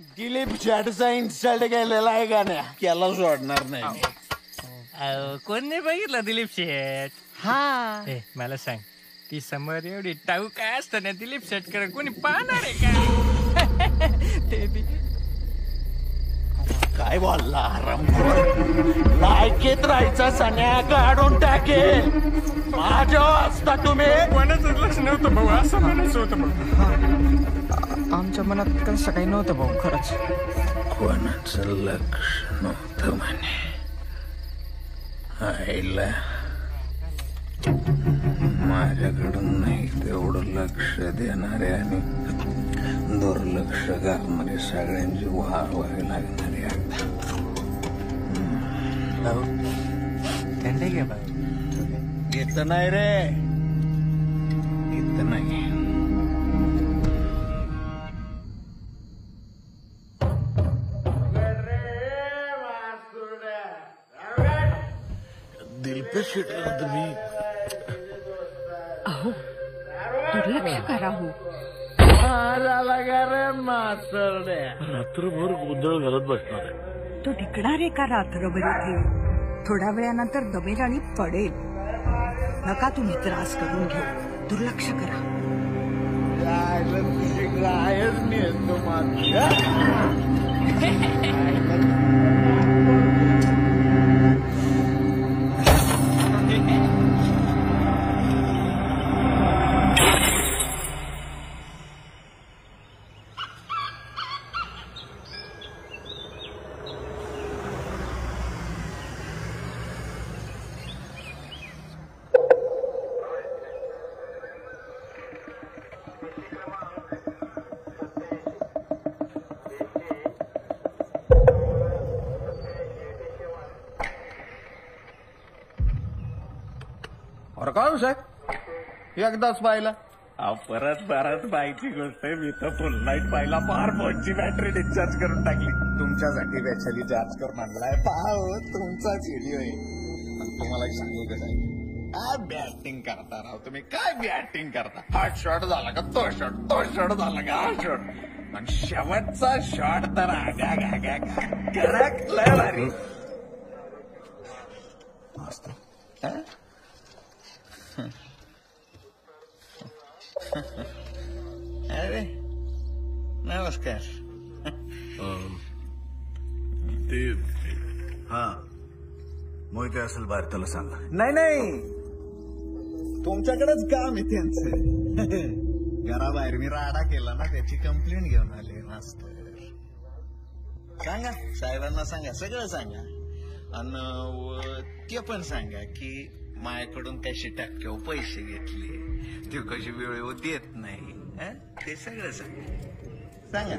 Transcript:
Dilip शेटचा insult केलेला आहे का नाही त्याला सोडणार नाही. कोण नाही बघितलं दिलीप शेठ? हा मला सांग, ती समोर एवढी टाऊ काय असताना दिलीप शेटकडे कोणी पाहणार आहे का? ते बी काय बोलला लायकीत राहायचा सन्या काढून टाकेल माझ्या असता तुम्ही. कोणाचं लक्ष नव्हतं भाऊ, असं म्हणायचं होतं भाऊ. आमच्या मनात कसं काही नव्हतं भाऊ, खरंच. कोणाचं लक्ष नव्हतं म्हणे. आईला माझ्याकडून नाही तेवढं लक्ष देणारे आणि दुर्लक्ष करणारे सगळ्यांची वाह व्हावी लागणारी. आता भाऊ थंड घ्या भाऊ. इथं नाही रे, इथं नाही. दिलपेश तुम्ही अहो दुर्लक्ष करा हो. रात्रभर गोंधळ घालत बसणार आहे. तो टिकणार आहे का रात्रभर इथे? थोड्या वेळानंतर दमेल आणि पडेल. नका तुम्ही त्रास करून घेऊ, दुर्लक्ष करा. गायच नेतो माझ्या. और काय साहेब, एकदाच पाहिला? परत परत बाईची गोष्ट आहे. मी तर फुल नाईट पाहिला, फार फोनची बॅटरी डिस्चार्ज करून टाकली. तुमच्यासाठी वैशाली चार्ज करून आणलाय. पाहो तुमचाच व्हिडिओ आहे. तुम्हाला एक सांगू का साहेब, काय बॅटिंग करता राव तुम्ही, काय बॅटिंग करता. हा शॉट झाला का तो शॉट, तो शॉट झाला का हा शॉट, आणि शेवटचा शॉट तर आगा गा कडक लय भारी मस्त. अरे नमस्कार. ते हा मोहिते असेल बाहेर, त्याला सांगा. नाही तुमच्याकडेच काम आहे त्यांचं. घराबाहेर मी राडा केला ना, त्याची कंप्लेंट घेऊन आले मास्तर. सांगा साहेबांना, सांगा सगळं सांगा. आणि ते पण सांगा की माझ्याकडून कशी टक्क्यावर पैसे घेतले, ते कशी वेळेवर देत नाही, ते सगळं सांगा.